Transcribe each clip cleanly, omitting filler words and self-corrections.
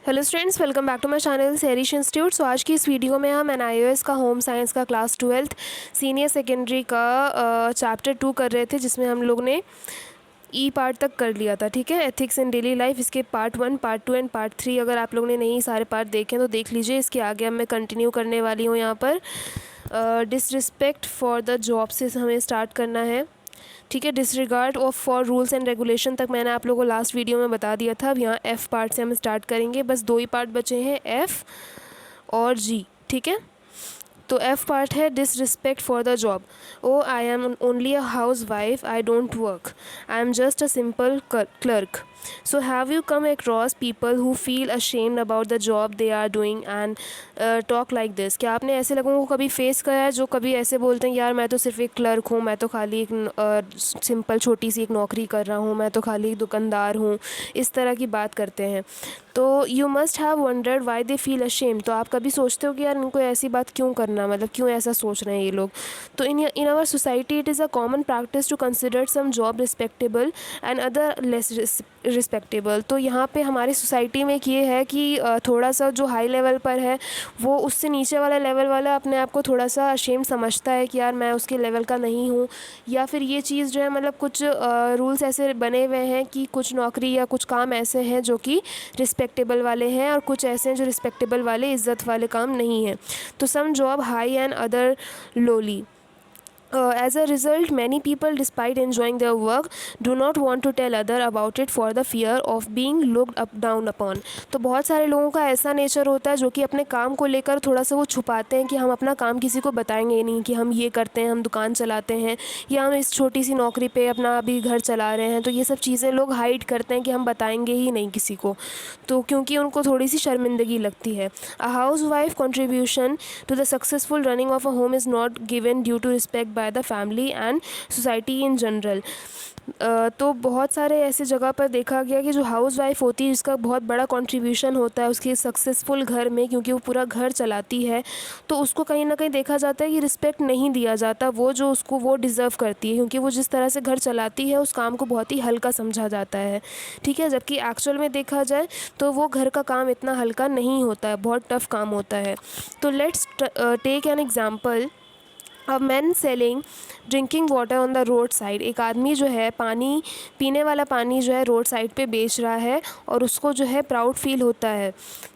Hello students, welcome back to my channel सेरिश institute. So आज की इस वीडियो में हम एनआईओएस का होम साइंस का क्लास 12th सीनियर सेकेंडरी का चैप्टर 2 कर रहे थे, जिसमें हम लोग ने ई पार्ट तक कर लिया था। ठीक है, एथिक्स इन डेली लाइफ, इसके पार्ट 1, पार्ट 2 एंड पार्ट 3 अगर आप लोग ने नहीं सारे पार्ट देखे तो देख लीजिए। इसके आगे अब मैं कंटिन्यू करने वाली हूँ। यहाँ पर डिसरिस्पेक्ट फॉर द जॉब से हमें स्टार्ट करना है। ठीक है, disregard of for rules and regulation तक मैंने आप लोगों को लास्ट वीडियो में बता दिया था। अब यहाँ एफ़ पार्ट से हम स्टार्ट करेंगे। बस 2 ही पार्ट बचे हैं, एफ़ और जी। ठीक है, तो एफ़ पार्ट है disrespect for the job. Oh I am only a house wife, I don't work, I am just a simple clerk. So have you come across people who feel ashamed about the job they are doing and talk like this? क्या आपने ऐसे लोगों को कभी face करा है जो कभी ऐसे बोलते हैं, यार मैं तो सिर्फ एक क्लर्क हूँ, मैं तो खाली एक सिंपल छोटी सी एक नौकरी कर रहा हूँ, मैं तो खाली एक दुकानदार हूँ, इस तरह की बात करते हैं। तो you must have wandered why they feel ashamed. तो आप कभी सोचते हो कि यार इनको ऐसी बात क्यों करना, मतलब क्यों ऐसा सोच रहे हैं ये लोग। तो in our society it is a common practice to consider some job respectable and other less respectable. तो यहाँ पे हमारी सोसाइटी में ये है कि थोड़ा सा जो हाई लेवल पर है वो उससे नीचे वाला लेवल वाला अपने आप को थोड़ा सा अशेम समझता है कि यार मैं उसके लेवल का नहीं हूँ। या फिर ये चीज़ जो है, मतलब कुछ रूल्स ऐसे बने हुए हैं कि कुछ नौकरी या कुछ काम ऐसे हैं जो कि रिस्पेक्टेबल वाले हैं और कुछ ऐसे हैं जो रिस्पेक्टेबल वाले इज़्ज़त वाले काम नहीं हैं। तो some job high and other lowly. As a result, many people, despite enjoying their work, do not want to tell other about it for the fear of being looked up down upon. तो बहुत सारे लोगों का ऐसा nature होता है जो कि अपने काम को लेकर थोड़ा सा वो छुपाते हैं कि हम अपना काम किसी को बताएंगे नहीं कि हम ये करते हैं, हम दुकान चलाते हैं या हम इस छोटी सी नौकरी पे अपना अभी घर चला रहे हैं। तो ये सब चीज़ें लोग हाइड करते हैं कि हम बताएंगे ही नहीं किसी को, तो क्योंकि उनको थोड़ी सी शर्मिंदगी लगती है। A house wife contribution to the successful running of a home is not given due to respect by the family and society in general. तो बहुत सारे ऐसे जगह पर देखा गया कि जो हाउस वाइफ होती है जिसका बहुत बड़ा कंट्रीब्यूशन होता है उसके सक्सेसफुल घर में, क्योंकि वो पूरा घर चलाती है, तो उसको कहीं ना कहीं देखा जाता है कि रिस्पेक्ट नहीं दिया जाता वो जो उसको वो डिज़र्व करती है, क्योंकि वो जिस तरह से घर चलाती है उस काम को बहुत ही हल्का समझा जाता है। ठीक है, जबकि एक्चुअल में देखा जाए तो वो घर का काम इतना हल्का नहीं होता है, बहुत टफ काम होता है। तो let's take an example. A man selling drinking water on the road side. एक आदमी जो है पानी, पीने वाला पानी जो है रोड साइड पे बेच रहा है और उसको जो है प्राउड फील होता है।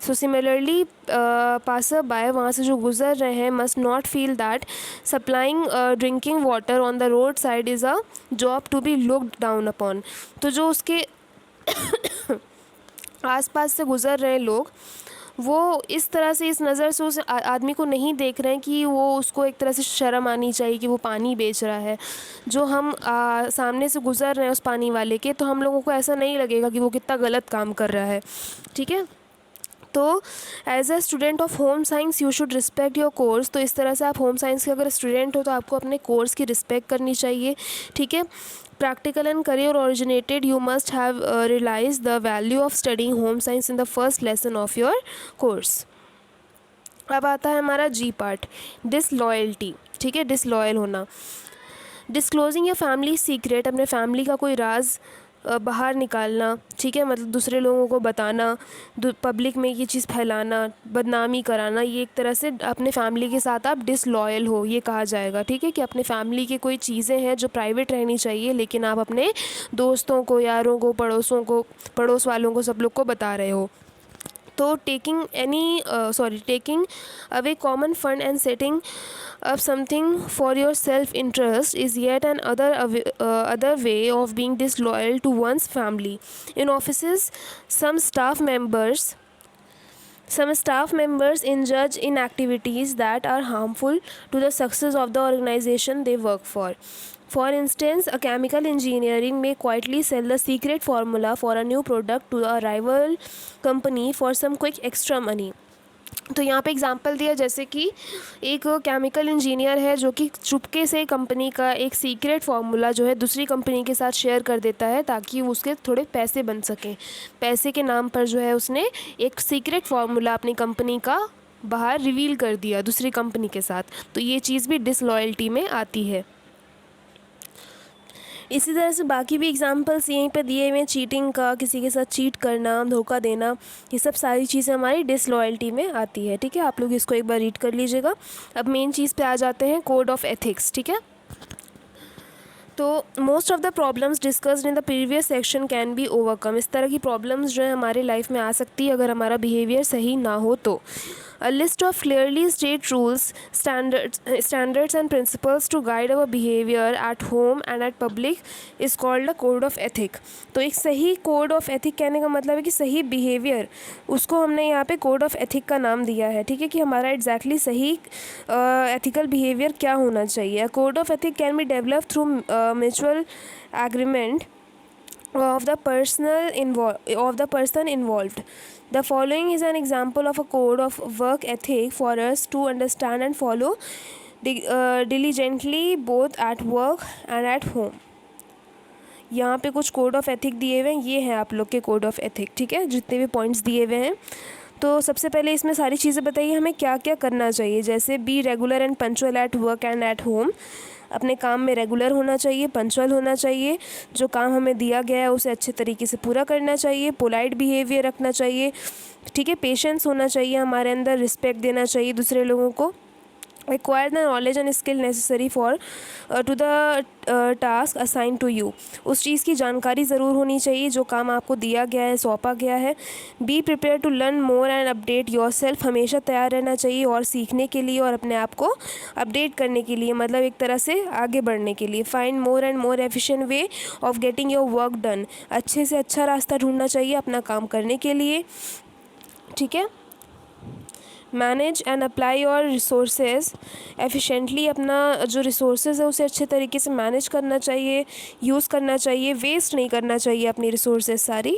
सो सिमिलरली पासर बाय, वहाँ से जो गुज़र रहे हैं, must not feel that supplying drinking water on the road side is a job to be looked down upon. तो जो उसके आसपास से गुज़र रहे लोग वो इस तरह से, इस नज़र से उस आदमी को नहीं देख रहे हैं कि वो उसको एक तरह से शर्म आनी चाहिए कि वो पानी बेच रहा है। जो हम सामने से गुज़र रहे हैं उस पानी वाले के, तो हम लोगों को ऐसा नहीं लगेगा कि वो कितना गलत काम कर रहा है। ठीक है, तो as a student of home science you should respect your course. तो इस तरह से आप होम साइंस के अगर स्टूडेंट हो तो आपको अपने कोर्स की रिस्पेक्ट करनी चाहिए। ठीक है, practical and career oriented, you must have realized the value of studying home science in the first lesson of your course. अब आता है हमारा जी पार्ट, डिसलॉयल्टी। ठीक है, डिसलॉयल होना। डिस्क्लोजिंग या फैमिली सीक्रेट, अपने फैमिली का कोई राज बाहर निकालना। ठीक है, मतलब दूसरे लोगों को बताना, पब्लिक में ये चीज़ फैलाना, बदनामी कराना, ये एक तरह से अपने फैमिली के साथ आप डिसलॉयल हो, ये कहा जाएगा। ठीक है, कि अपने फैमिली की कोई चीज़ें हैं जो प्राइवेट रहनी चाहिए लेकिन आप अपने दोस्तों को, यारों को, पड़ोसों को, पड़ोस वालों को, सब लोग को बता रहे हो। तो taking away common fund and setting up something for your self-interest is yet an other way of being disloyal to one's family. In offices, some staff members engage in activities that are harmful to the success of the organization they work for. For instance, a chemical engineering may quietly sell the secret formula for a new product to a rival company for some quick extra money. तो यहाँ पे example दिया, जैसे कि एक chemical engineer है जो कि चुपके से कंपनी का एक सीक्रेट फार्मूला जो है दूसरी कंपनी के साथ शेयर कर देता है ताकि उसके थोड़े पैसे बन सकें। पैसे के नाम पर जो है उसने एक सीक्रेट फार्मूला अपनी कंपनी का बाहर रिवील कर दिया दूसरी कंपनी के साथ। तो ये चीज़ भी डिसलॉयल्टी में आती है। इसी तरह से बाकी भी एग्जांपल्स यहीं पे दिए हुए हैं, चीटिंग का, किसी के साथ चीट करना, धोखा देना, ये सब सारी चीज़ें हमारी डिसलॉयल्टी में आती है। ठीक है, आप लोग इसको एक बार रीड कर लीजिएगा। अब मेन चीज़ पे आ जाते हैं, कोड ऑफ एथिक्स। ठीक है, तो most of the problems discussed in the previous section can be overcome. इस तरह की प्रॉब्लम्स जो है हमारे लाइफ में आ सकती है अगर हमारा बिहेवियर सही ना हो तो। A list of clearly stated rules, standards and principles to guide our behavior at home and at public is called a code of ethic। तो एक सही कोड ऑफ एथिक कहने का मतलब है कि सही बिहेवियर, उसको हमने यहाँ पे कोड ऑफ एथिक का नाम दिया है। ठीक है, कि हमारा एग्जैक्टली सही एथिकल बिहेवियर क्या होना चाहिए। Code of ethic can be develop through mutual agreement of the person involved. The following is an example of a code of work ethic for us to understand and follow diligently both at work and at home। यहाँ पे कुछ code of ethic दिए हुए हैं, ये हैं आप लोग के कोड ऑफ एथिक। ठीक है, जितने भी पॉइंट्स दिए हुए हैं। तो सबसे पहले इसमें सारी चीज़ें बताइए हमें क्या क्या करना चाहिए। जैसे be regular and punctual at work and at home, अपने काम में रेगुलर होना चाहिए, पंचुअल होना चाहिए, जो काम हमें दिया गया है उसे अच्छे तरीके से पूरा करना चाहिए, पोलाइट बिहेवियर रखना चाहिए। ठीक है, पेशेंस होना चाहिए हमारे अंदर, रिस्पेक्ट देना चाहिए दूसरे लोगों को। Acquire the knowledge and skill necessary for to the task assign to you, उस चीज़ की जानकारी ज़रूर होनी चाहिए जो काम आपको दिया गया है, सौंपा गया है। Be prepare to learn more and update your self, हमेशा तैयार रहना चाहिए और सीखने के लिए और अपने आप को अपडेट करने के लिए, मतलब एक तरह से आगे बढ़ने के लिए। Find more and more efficient way of getting your work done, अच्छे से अच्छा रास्ता ढूंढना चाहिए अपना काम करने के लिए। ठीक है, manage and apply your resources efficiently, अपना जो रिसोर्सेज है उसे अच्छे तरीके से मैनेज करना चाहिए, यूज़ करना चाहिए, वेस्ट नहीं करना चाहिए अपनी रिसोर्सेज सारी।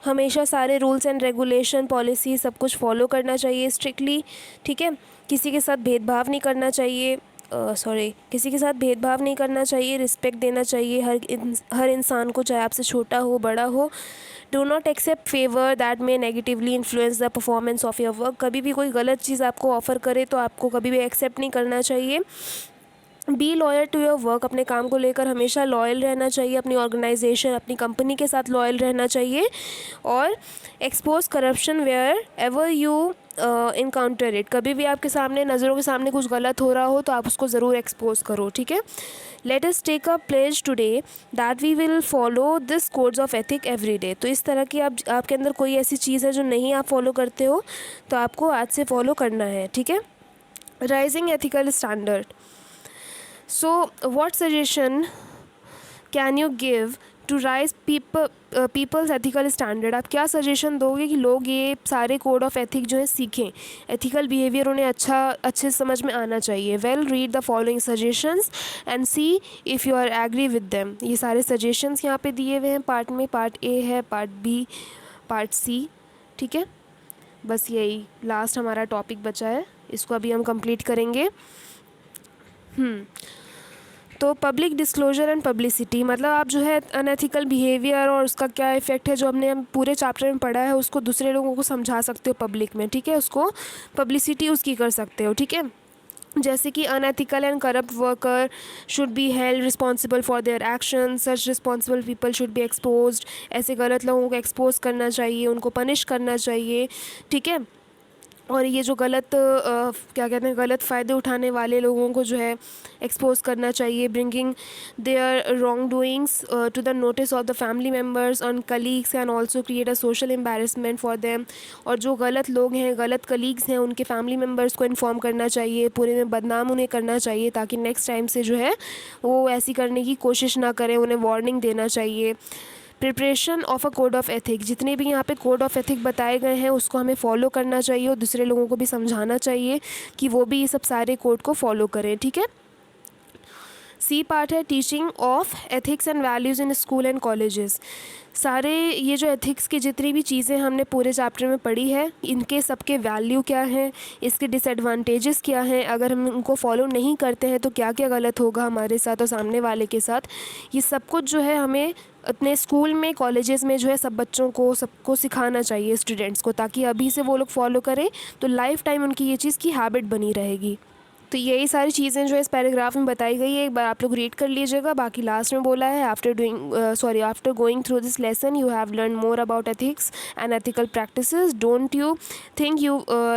हमेशा सारे रूल्स एंड रेगुलेशन, पॉलिसी सब कुछ फॉलो करना चाहिए स्ट्रिक्टली। ठीक है, किसी के साथ भेदभाव नहीं करना चाहिए, किसी के साथ भेदभाव नहीं करना चाहिए, रिस्पेक्ट देना चाहिए हर इंसान को, चाहे आपसे छोटा हो बड़ा हो। Do not accept favour that may negatively influence the performance of your work, कभी भी कोई गलत चीज़ आपको ऑफ़र करे तो आपको कभी भी एक्सेप्ट नहीं करना चाहिए। Be loyal to your work, अपने काम को लेकर हमेशा लॉयल रहना चाहिए, अपनी ऑर्गेनाइजेशन, अपनी कंपनी के साथ लॉयल रहना चाहिए। और expose corruption where ever you encounter it, कभी भी आपके सामने, नज़रों के सामने कुछ गलत हो रहा हो तो आप उसको ज़रूर एक्सपोज करो। ठीक है, let us take a pledge today that we will follow this codes of ethic every day. तो इस तरह की आपके अंदर कोई ऐसी चीज़ है जो नहीं आप फॉलो करते हो तो आपको आज से फॉलो करना है। ठीक है, rising ethical standard. So what suggestion can you give to rise people's ethical standard? आप क्या सजेशन दोगे कि लोग ये सारे कोड ऑफ एथिक जो है सीखें, एथिकल बिहेवियर उन्हें अच्छे समझ में आना चाहिए। Well, read the following suggestions and see if you are agree with them. ये सारे सजेशंस यहाँ पे दिए हुए हैं पार्ट में, पार्ट ए है, पार्ट बी, पार्ट सी। ठीक है, बस यही लास्ट हमारा टॉपिक बचा है, इसको अभी हम कंप्लीट करेंगे। तो पब्लिक डिस्क्लोजर एंड पब्लिसिटी, मतलब आप जो है अनएथिकल बिहेवियर और उसका क्या इफ़ेक्ट है जो हम पूरे चैप्टर में पढ़ा है उसको दूसरे लोगों को समझा सकते हो पब्लिक में। ठीक है, उसको पब्लिसिटी उसकी कर सकते हो। ठीक है, जैसे कि unethical and corrupt worker should be held responsible for their action, such responsible people should be exposed, ऐसे गलत लोगों को एक्सपोज करना चाहिए, उनको पनिश करना चाहिए। ठीक है, और ये जो गलत क्या कहते हैं, गलत फ़ायदे उठाने वाले लोगों को जो है एक्सपोज करना चाहिए। Bringing their wrong doings to the notice of the family members and colleagues and also create a social embarrassment for them, और जो गलत लोग हैं, गलत कलीग्स हैं, उनके फैमिली मेम्बर्स को इन्फॉर्म करना चाहिए, पूरे में बदनाम उन्हें करना चाहिए ताकि नेक्स्ट टाइम से जो है वो ऐसी करने की कोशिश ना करें, उन्हें वार्निंग देना चाहिए। Preparation of a code of ethic, जितने भी यहाँ पे कोड ऑफ एथिक बताए गए हैं उसको हमें फॉलो करना चाहिए और दूसरे लोगों को भी समझाना चाहिए कि वो भी ये सब सारे कोड को फॉलो करें। ठीक है, सी पार्ट है teaching of ethics and values in school and colleges. सारे ये जो एथिक्स की जितनी भी चीज़ें हमने पूरे चैप्टर में पढ़ी है, इनके सबके वैल्यू क्या हैं, इसके डिसएडवांटेजेस क्या हैं, अगर हम उनको फॉलो नहीं करते हैं तो क्या क्या गलत होगा हमारे साथ और सामने वाले के साथ, ये सब कुछ जो है हमें अपने स्कूल में, कॉलेजेस में जो है सब बच्चों को, सबको सिखाना चाहिए, स्टूडेंट्स को, ताकि अभी से वो लोग फॉलो करें तो लाइफ टाइम उनकी ये चीज़ की हैबिट बनी रहेगी। तो यही सारी चीज़ें जो इस पैराग्राफ में बताई गई है, एक बार आप लोग रीड कर लीजिएगा। बाकी लास्ट में बोला है after going through this lesson you have learn more about ethics and ethical practices. Don't you think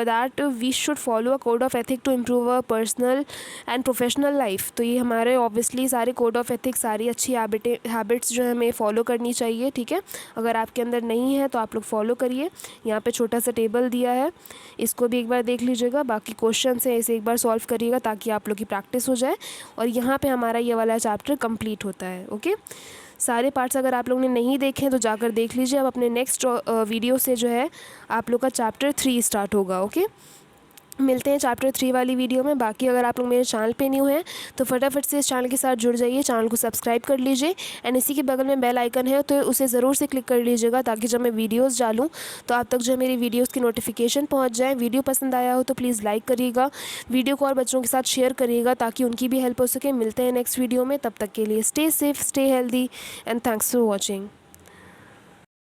that we should follow a code of ethic to improve a personal and professional life. तो ये हमारे obviously सारे code of ethics, सारी अच्छी habits जो है हमें follow करनी चाहिए, ठीक है। अगर आपके अंदर नहीं है तो आप लोग फॉलो करिए। यहाँ पे छोटा सा टेबल दिया है, इसको भी एक बार देख लीजिएगा। बाकी क्वेश्चन है इसे एक बार सॉल्व करिएगा ताकि आप लोग की प्रैक्टिस हो जाए। और यहाँ पे हमारा ये वाला चैप्टर कंप्लीट होता है। ओके, सारे पार्ट्स अगर आप लोगों ने नहीं देखे हैं तो जाकर देख लीजिए। अब अपने नेक्स्ट वीडियो से जो है आप लोग का चैप्टर 3 स्टार्ट होगा। ओके, मिलते हैं चैप्टर 3 वाली वीडियो में। बाकी अगर आप लोग मेरे चैनल पे न्यू हैं तो फटाफट से इस चैनल के साथ जुड़ जाइए, चैनल को सब्सक्राइब कर लीजिए एंड इसी के बगल में बेल आइकन है तो उसे ज़रूर से क्लिक कर लीजिएगा ताकि जब मैं वीडियोस डालूं तो आप तक जो है मेरी वीडियोस की नोटिफिकेशन पहुंच जाए। वीडियो पसंद आया हो तो प्लीज़ लाइक करिएगा, वीडियो को और बच्चों के साथ शेयर करिएगा ताकि उनकी भी हेल्प हो सके। मिलते हैं नेक्स्ट वीडियो में, तब तक के लिए stay safe, stay healthy and thanks for watching.